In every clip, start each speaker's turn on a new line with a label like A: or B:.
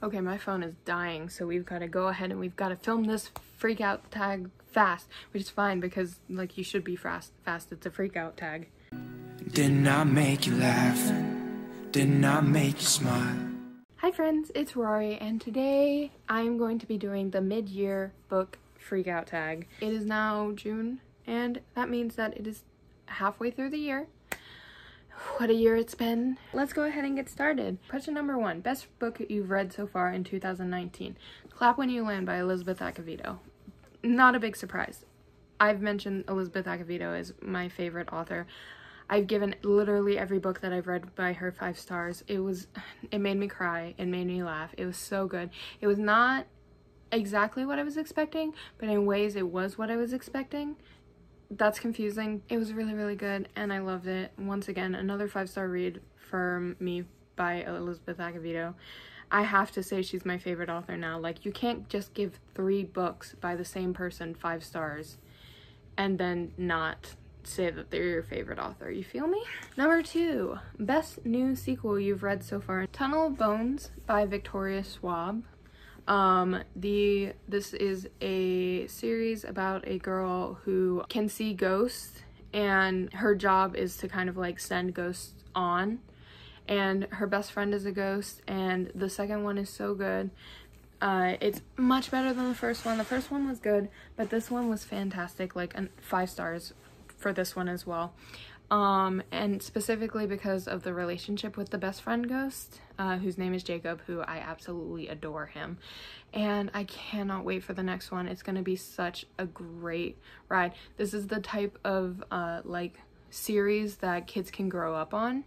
A: Okay, my phone is dying, so we've got to go ahead and we've got to film this freak out tag fast, which is fine because, like, you should be fast. It's a freak out tag.
B: Didn't I make you laugh? Didn't I make you smile?
A: Hi friends, it's Rory, and today I'm going to be doing the mid-year book freak out tag. It is now June, and that means that it is halfway through the year. What a year it's been. Let's go ahead and get started. Question number 1. Best book you've read so far in 2019. Clap When You Land by Elizabeth Acevedo. Not a big surprise. I've mentioned Elizabeth Acevedo as my favorite author. I've given literally every book that I've read by her 5 stars. It made me cry. It made me laugh. It was so good. It was not exactly what I was expecting, but in ways it was what I was expecting. That's confusing. It was really, really good, and I loved it. Once again, another 5-star read for me by Elizabeth Acevedo. I have to say she's my favorite author now. Like, you can't just give 3 books by the same person 5 stars and then not say that they're your favorite author. You feel me? Number 2, best new sequel you've read so far. Tunnel of Bones by Victoria Schwab. This is a series about a girl who can see ghosts, and her job is to kind of like send ghosts on, and her best friend is a ghost, and the second one is so good. It's much better than the first one. The first one was good, but this one was fantastic, like 5 stars for this one as well. And specifically because of the relationship with the best friend ghost, whose name is Jacob, who I absolutely adore him. And I cannot wait for the next one. It's gonna be such a great ride. This is the type of like series that kids can grow up on,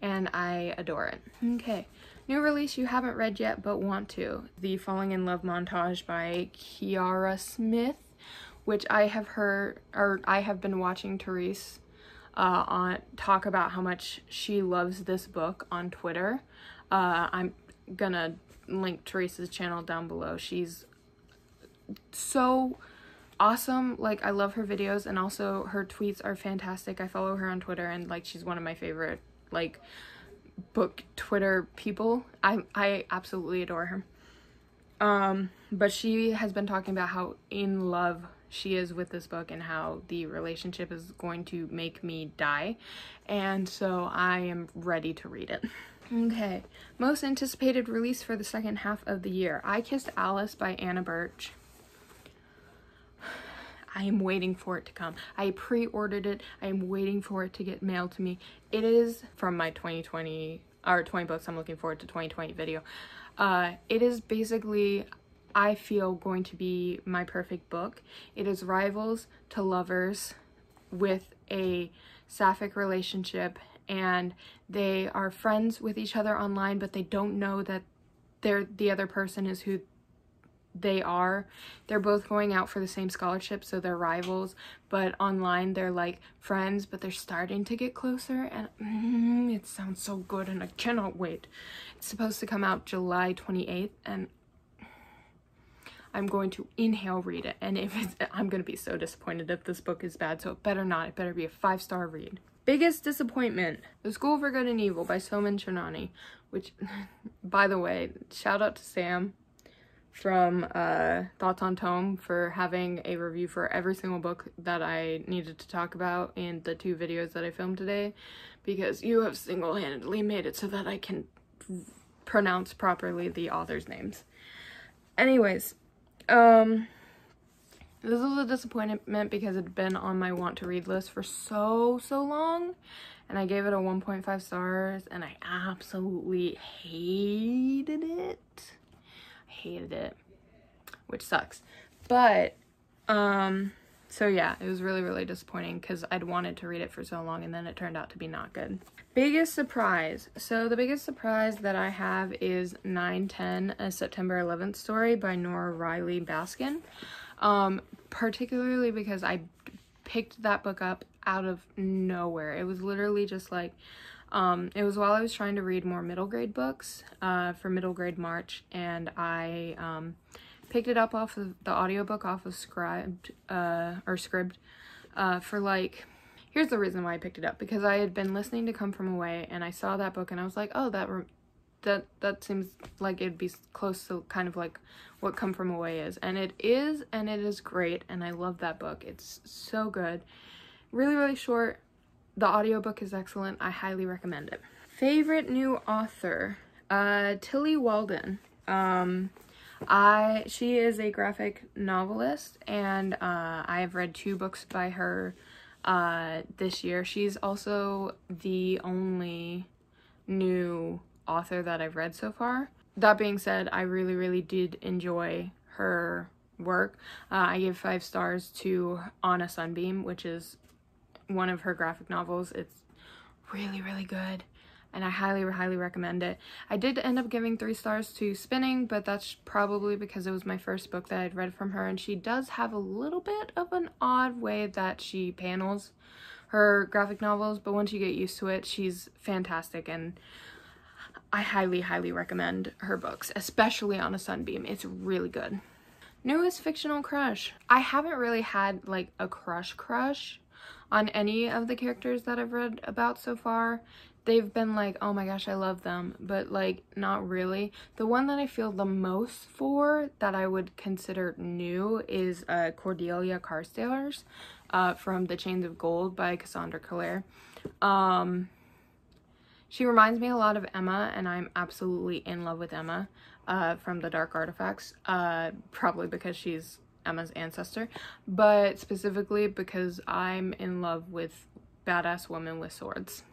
A: and I adore it. Okay, new release you haven't read yet but want to. The Falling in Love montage by Kiara Smith, which I have heard, or I have been watching Therese talk about how much she loves this book on Twitter. I'm gonna link Therese's channel down below. She's so awesome. Like, I love her videos, and also her tweets are fantastic. I follow her on Twitter, and like, she's one of my favorite like book Twitter people. I absolutely adore her. But she has been talking about how in love she is with this book and how the relationship is going to make me die, and so I am ready to read it. Okay, most anticipated release for the second half of the year. I Kissed Alice by Anna Birch. I am waiting for it to come. I pre-ordered it. I am waiting for it to get mailed to me. It is from my 2020 books I'm looking forward to 2020 video. It is basically, I feel, going to be my perfect book. It is rivals to lovers with a sapphic relationship, and they are friends with each other online, but they don't know that the other person is who they are. They're both going out for the same scholarship, so they're rivals, but online they're like friends, but they're starting to get closer, and it sounds so good, and I cannot wait. It's supposed to come out July 28th, and I'm going to inhale read it, and I'm gonna be so disappointed if this book is bad, so it better not. It better be a 5-star read. Biggest disappointment: The School for Good and Evil by Soman Chernani, which, by the way, shout out to Sam from Thoughts on Tome for having a review for every single book that I needed to talk about in the 2 videos that I filmed today, because you have single-handedly made it so that I can pronounce properly the authors' names. Anyways, this was a disappointment because it had been on my want to read list for so long, and I gave it a 1.5 stars, and I absolutely hated it. Which sucks. But so yeah, it was really disappointing because I'd wanted to read it for so long, and then it turned out to be not good. Biggest surprise. So the biggest surprise that I have is 9/10, a September 11th story by Nora Riley Baskin. Particularly because I picked that book up out of nowhere. It was literally just like, it was while I was trying to read more middle grade books for middle grade March, and I picked it up off of the audiobook off of Scribd for like, here's the reason why I picked it up, because I had been listening to Come From Away, and I saw that book, and I was like, oh, that seems like it'd be close to kind of like what Come From Away is, and it is great, and I love that book. It's so good. Really, really short. The audiobook is excellent. I highly recommend it. Favorite new author, Tilly Walden. She is a graphic novelist, and I have read 2 books by her this year. She's also the only new author that I've read so far. That being said, I really, really did enjoy her work. I gave 5 stars to On a Sunbeam, which is one of her graphic novels. It's really, really good, and I highly, highly recommend it. I did end up giving 3 stars to Spinning, but that's probably because it was my first book that I'd read from her, and she does have a little bit of an odd way that she panels her graphic novels, but once you get used to it, she's fantastic, and I highly, highly recommend her books, especially On a Sunbeam. It's really good. Newest fictional crush. I haven't really had like a crush on any of the characters that I've read about so far. They've been like, oh my gosh, I love them, but like not really. The one that I feel the most for that I would consider new is Cordelia Carstairs from The Chains of Gold by Cassandra Clare. She reminds me a lot of Emma, and I'm absolutely in love with Emma from The Dark Artifacts, probably because she's Emma's ancestor, but specifically because I'm in love with badass women with swords.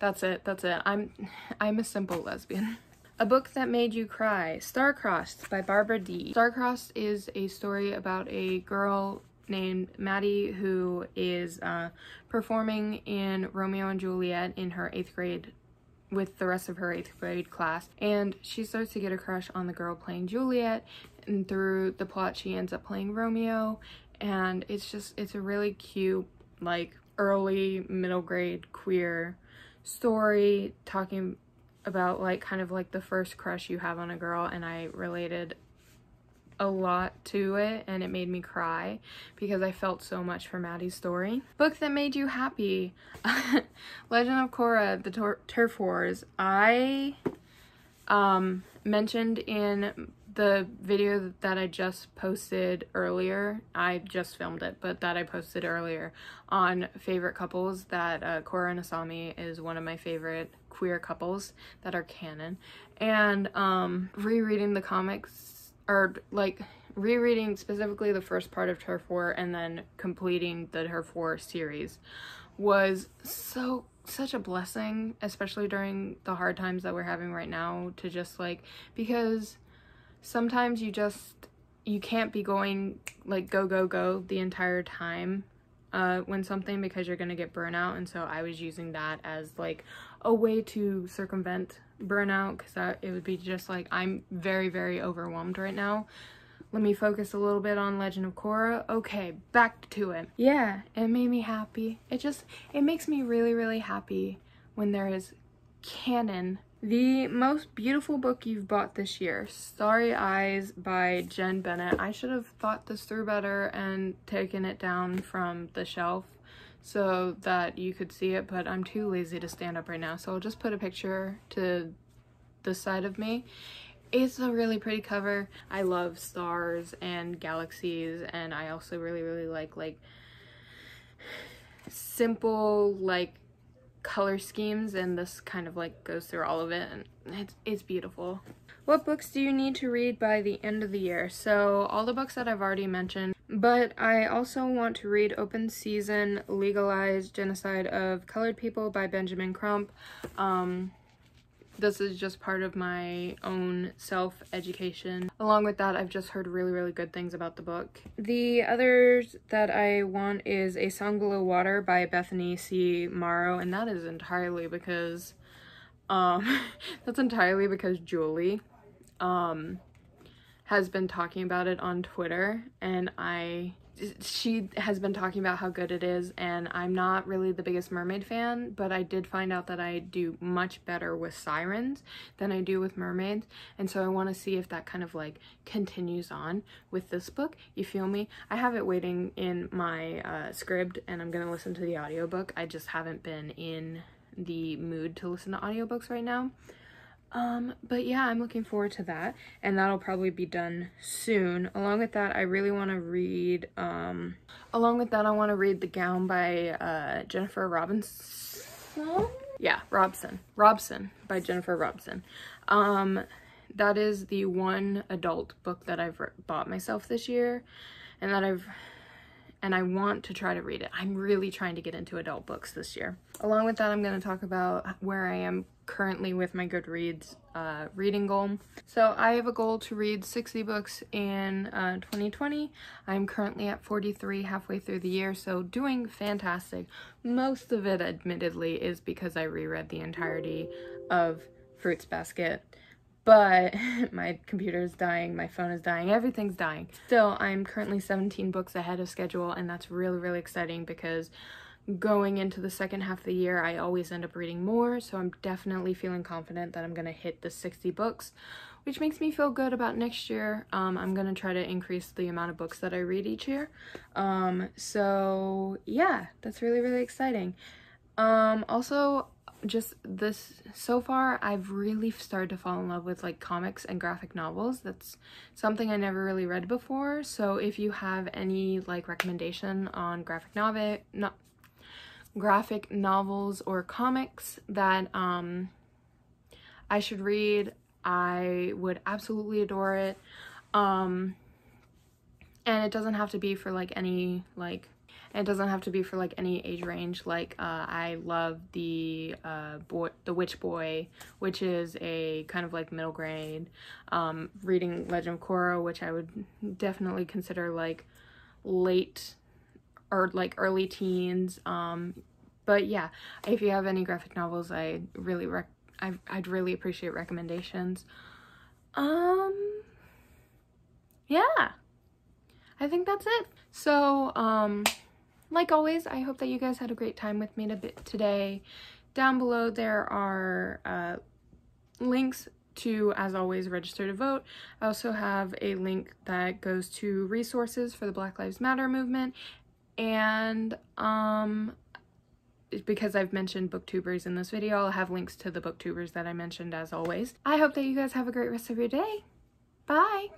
A: That's it. I'm a simple lesbian. A book that made you cry. Star-Crossed by Barbara D. Star-Crossed is a story about a girl named Maddie who is performing in Romeo and Juliet in her 8th grade with the rest of her 8th grade class, and she starts to get a crush on the girl playing Juliet, and through the plot she ends up playing Romeo, and it's a really cute like early middle grade queer story talking about like kind of like the first crush you have on a girl, and I related a lot to it, and it made me cry because I felt so much for Maddie's story. Book that made you happy. Legend of Korra, the Turf Wars. I mentioned in the video that I just posted earlier, I just filmed it, but that I posted earlier on favorite couples, that Korra and Asami is one of my favorite queer couples that are canon. And rereading the comics, or like rereading specifically the first part of Turf War and then completing the Turf War series was such a blessing, especially during the hard times that we're having right now, to just like, because sometimes you can't be going like go the entire time when something, because you're gonna get burnout. And so I was using that as like a way to circumvent burnout, because it would be just like, I'm very, very overwhelmed right now. Let me focus a little bit on Legend of Korra. Okay, back to it. Yeah, it made me happy. It makes me really, really happy when there is canon. The most beautiful book you've bought this year. Starry Eyes by Jen Bennett. I should have thought this through better and taken it down from the shelf so that you could see it, but I'm too lazy to stand up right now, so I'll just put a picture to the side of me. It's a really pretty cover. I love stars and galaxies, and I also really, really like simple like color schemes, and this kind of like goes through all of it, and it's beautiful. What books do you need to read by the end of the year? So all the books that I've already mentioned, but I also want to read Open Season, Legalized Genocide of Colored People by Benjamin Crump. This is just part of my own self-education. Along with that, I've just heard really, really good things about the book. The others that I want is A Song Below Water by Bethany C. Morrow, and that is entirely because, Julie, has been talking about it on Twitter, and she has been talking about how good it is, and I'm not really the biggest mermaid fan, but I did find out that I do much better with sirens than I do with mermaids, and so I want to see if that kind of like continues on with this book. You feel me? I have it waiting in my script, and I'm gonna listen to the audiobook. I just haven't been in the mood to listen to audiobooks right now. But yeah, I'm looking forward to that, and that'll probably be done soon. Along with that, I really want to read, I want to read The Gown by, Jennifer Robinson? Yeah, Robson by Jennifer Robson. That is the one adult book that I've bought myself this year, and I want to try to read it. I'm really trying to get into adult books this year. Along with that, I'm going to talk about where I am currently with my Goodreads reading goal. So I have a goal to read 60 books in 2020. I'm currently at 43 halfway through the year, so doing fantastic. Most of it, admittedly, is because I reread the entirety of Fruits Basket. But my computer is dying, my phone is dying, everything's dying. Still, I'm currently 17 books ahead of schedule, and that's really, really exciting because going into the second half of the year, I always end up reading more, so I'm definitely feeling confident that I'm gonna hit the 60 books, which makes me feel good about next year. I'm gonna try to increase the amount of books that I read each year. So yeah, that's really, really exciting. Also, just this, so far I've really started to fall in love with like comics and graphic novels. That's something I never really read before, so if you have any like recommendation on graphic novels or comics that I should read, I would absolutely adore it. And it doesn't have to be for like any age range. Like I love the Witch Boy, which is a kind of like middle grade, reading Legend of Korra, which I would definitely consider like late or like early teens. But yeah, if you have any graphic novels, I'd really appreciate recommendations. Yeah, I think that's it. So like always, I hope that you guys had a great time with me today. Down below there are links to, as always, register to vote. I also have a link that goes to resources for the Black Lives Matter movement, and because I've mentioned booktubers in this video, I'll have links to the booktubers that I mentioned as always. I hope that you guys have a great rest of your day. Bye!